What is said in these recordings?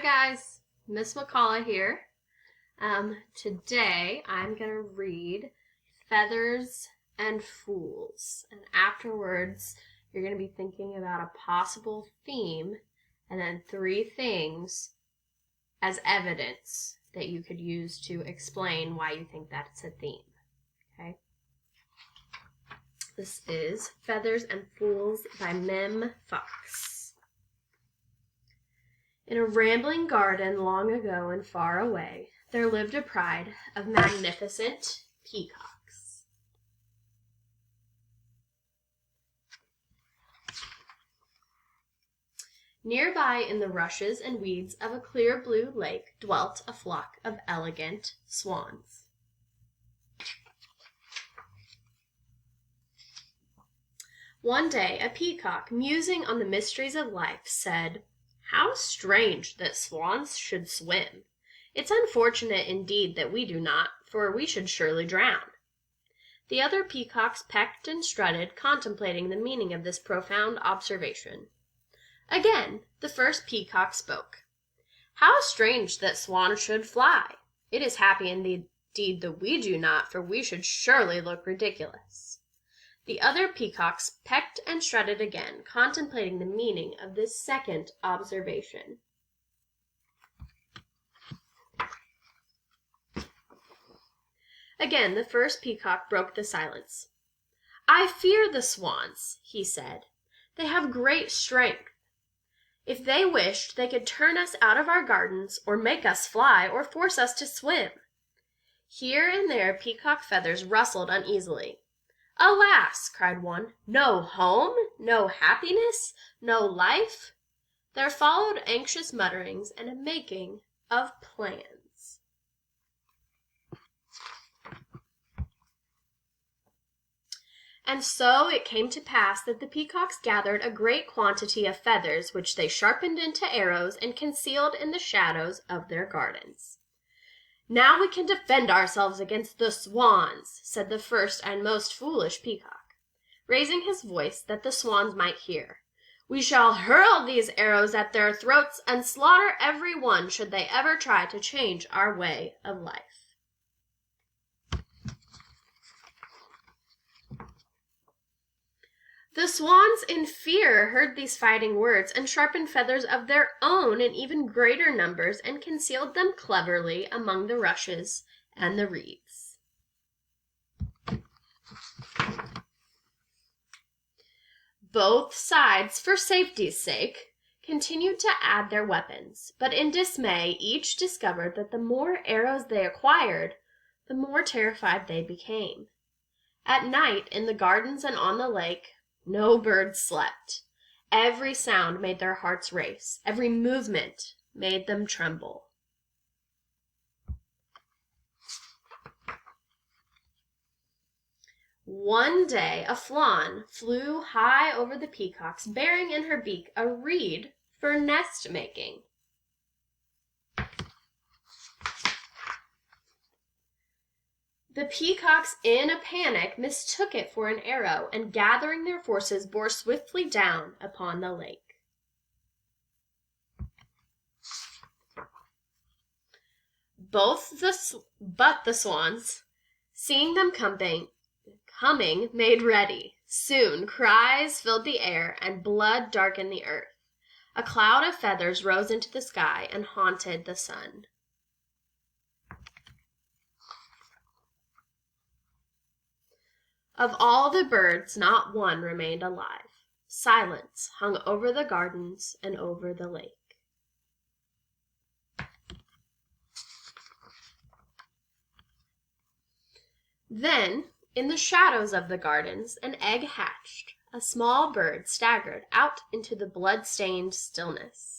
Hi guys, Miss McCullough here. Today I'm going to read Feathers and Fools, and afterwards you're going to be thinking about a possible theme and then 3 things as evidence that you could use to explain why you think that's a theme. Okay? This is Feathers and Fools by Mem Fox. In a rambling garden long ago and far away, there lived a pride of magnificent peacocks. Nearby in the rushes and weeds of a clear blue lake dwelt a flock of elegant swans. One day a peacock, musing on the mysteries of life, said, "How strange that swans should swim! It's unfortunate indeed that we do not, for we should surely drown." The other peacocks pecked and strutted, contemplating the meaning of this profound observation. Again the first peacock spoke. "How strange that swans should fly! It is happy indeed that we do not, for we should surely look ridiculous." The other peacocks pecked and strutted again, contemplating the meaning of this second observation. Again the first peacock broke the silence. "I fear the swans," he said. "They have great strength. If they wished, they could turn us out of our gardens, or make us fly, or force us to swim." Here and there peacock feathers rustled uneasily. "Alas!" cried one, "no home, no happiness, no life?" There followed anxious mutterings and a making of plans. And so it came to pass that the peacocks gathered a great quantity of feathers, which they sharpened into arrows and concealed in the shadows of their gardens. "Now we can defend ourselves against the swans," said the first and most foolish peacock, raising his voice that the swans might hear. "We shall hurl these arrows at their throats and slaughter every one should they ever try to change our way of life." The swans in fear heard these fighting words and sharpened feathers of their own in even greater numbers and concealed them cleverly among the rushes and the reeds. Both sides, for safety's sake, continued to add their weapons, but in dismay each discovered that the more arrows they acquired, the more terrified they became. At night, in the gardens and on the lake, no bird slept. Every sound made their hearts race. Every movement made them tremble. One day a fawn flew high over the peacocks, bearing in her beak a reed for nest making. The peacocks, in a panic, mistook it for an arrow, and gathering their forces, bore swiftly down upon the lake. But the swans, seeing them coming, made ready. Soon cries filled the air, and blood darkened the earth. A cloud of feathers rose into the sky and haunted the sun. Of all the birds, not one remained alive. Silence hung over the gardens and over the lake. Then, in the shadows of the gardens, an egg hatched. A small bird staggered out into the blood-stained stillness.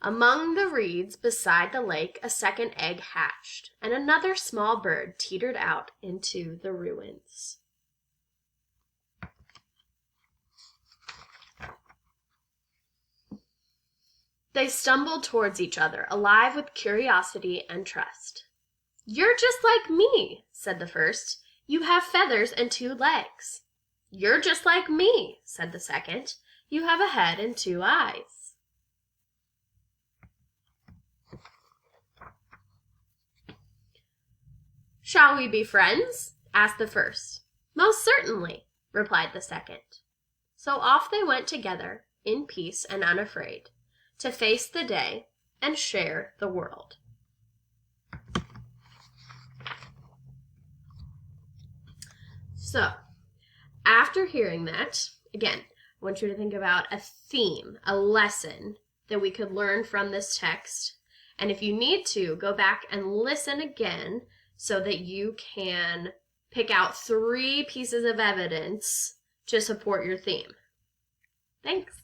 Among the reeds beside the lake a second egg hatched, and another small bird teetered out into the ruins. They stumbled towards each other, alive with curiosity and trust. "You're just like me," said the first. "You have feathers and 2 legs." "You're just like me," said the second. "You have a head and 2 eyes." "Shall we be friends?" asked the first. "Most certainly," replied the second. So off they went together, in peace and unafraid, to face the day and share the world. So, after hearing that, again, I want you to think about a theme, a lesson that we could learn from this text. And if you need to, go back and listen again so that you can pick out 3 pieces of evidence to support your theme. Thanks.